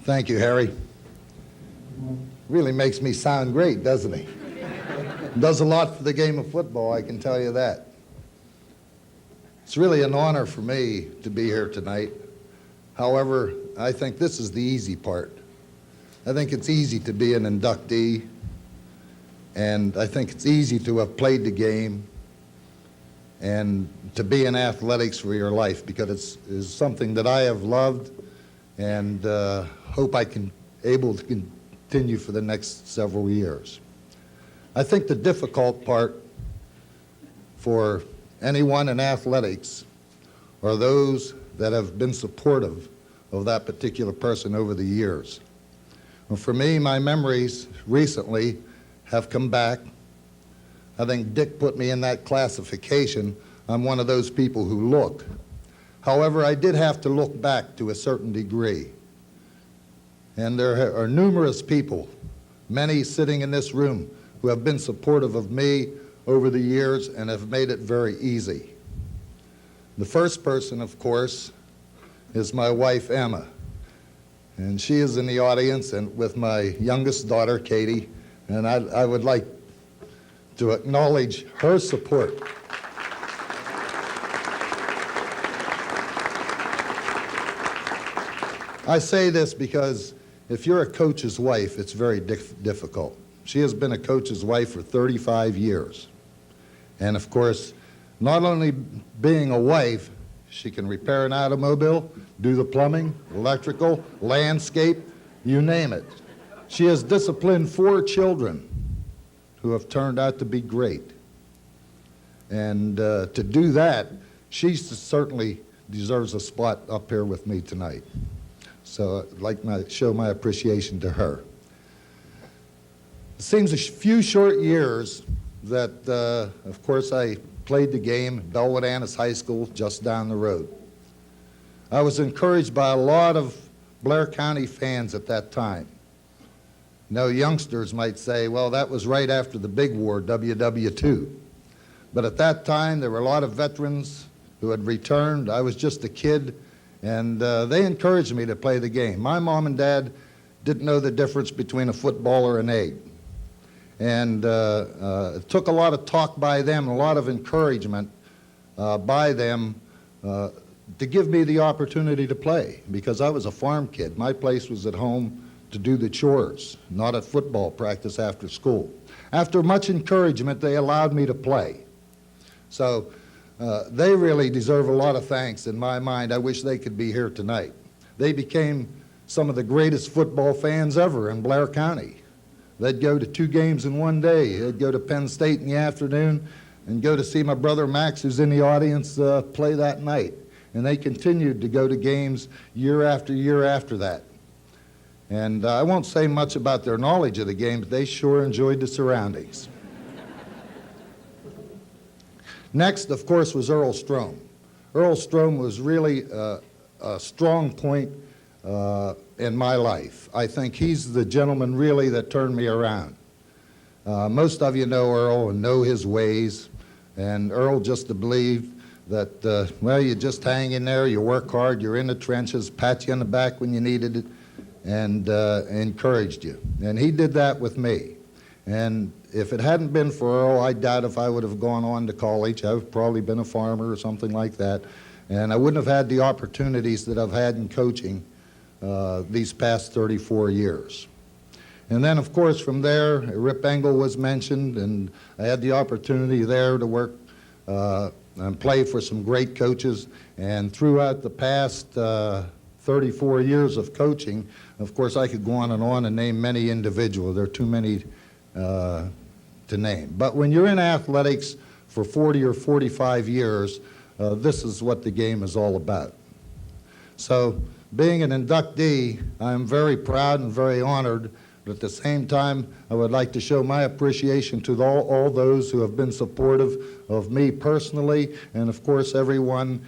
Thank you, Harry. Really makes me sound great, doesn't he? Does a lot for the game of football, I can tell you that. It's really an honor for me to be here tonight. However, I think this is the easy part. I think it's easy to be an inductee, and I think it's easy to have played the game and to be in athletics for your life, because it's something that I have loved and hope I can able to continue for the next several years. I think the difficult part for anyone in athletics are those that have been supportive of that particular person over the years. Well, for me, my memories recently have come back. I think Dick put me in that classification. I'm one of those people who look. However, I did have to look back to a certain degree. And there are numerous people, many sitting in this room, who have been supportive of me over the years and have made it very easy. The first person, of course, is my wife, Emma. And she is in the audience and with my youngest daughter, Katie, and I would like to acknowledge her support. I say this because if you're a coach's wife, it's very difficult. She has been a coach's wife for 35 years. And of course, not only being a wife, she can repair an automobile, do the plumbing, electrical, landscape, you name it. She has disciplined 4 children who have turned out to be great. And to do that, she certainly deserves a spot up here with me tonight. So I'd like to show my appreciation to her. It seems a few short years that, of course, I played the game at Belwood-Annis High School just down the road. I was encouraged by a lot of Blair County fans at that time. Now, youngsters might say, well, that was right after the big war, WW2. But at that time, there were a lot of veterans who had returned. I was just a kid, and they encouraged me to play the game. My mom and dad didn't know the difference between a football or an egg. And it took a lot of talk by them, a lot of encouragement by them to give me the opportunity to play, because I was a farm kid. My place was at home to do the chores, not at football practice after school. After much encouragement, they allowed me to play. So they really deserve a lot of thanks in my mind. I wish they could be here tonight. They became some of the greatest football fans ever in Blair County. They'd go to 2 games in one day. They'd go to Penn State in the afternoon and go to see my brother Max, who's in the audience, play that night. And they continued to go to games year after that. And I won't say much about their knowledge of the game, but they sure enjoyed the surroundings. Next, of course, was Earl Strom. Earl Strom was really a strong point in my life. I think he's the gentleman really that turned me around. Most of you know Earl and know his ways, and Earl just to believe that, well, you just hang in there, you work hard, you're in the trenches, pat you on the back when you needed it, and encouraged you. And he did that with me. And if it hadn't been for Earl, I doubt if I would have gone on to college. I've probably been a farmer or something like that, and I wouldn't have had the opportunities that I've had in coaching these past 34 years. And then, of course, from there, Rip Engel was mentioned, and I had the opportunity there to work and play for some great coaches. And throughout the past 34 years of coaching, of course, I could go on and name many individuals. There are too many to name. But when you're in athletics for 40 or 45 years, this is what the game is all about. So, being an inductee, I'm very proud and very honored, but at the same time, I would like to show my appreciation to all those who have been supportive of me personally, and of course everyone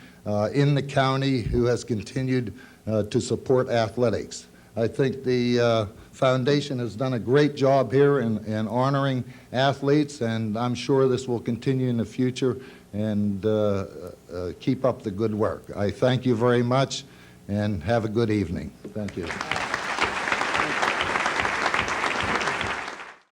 in the county who has continued to support athletics. I think the foundation has done a great job here in honoring athletes, and I'm sure this will continue in the future, and keep up the good work. I thank you very much, and have a good evening. Thank you.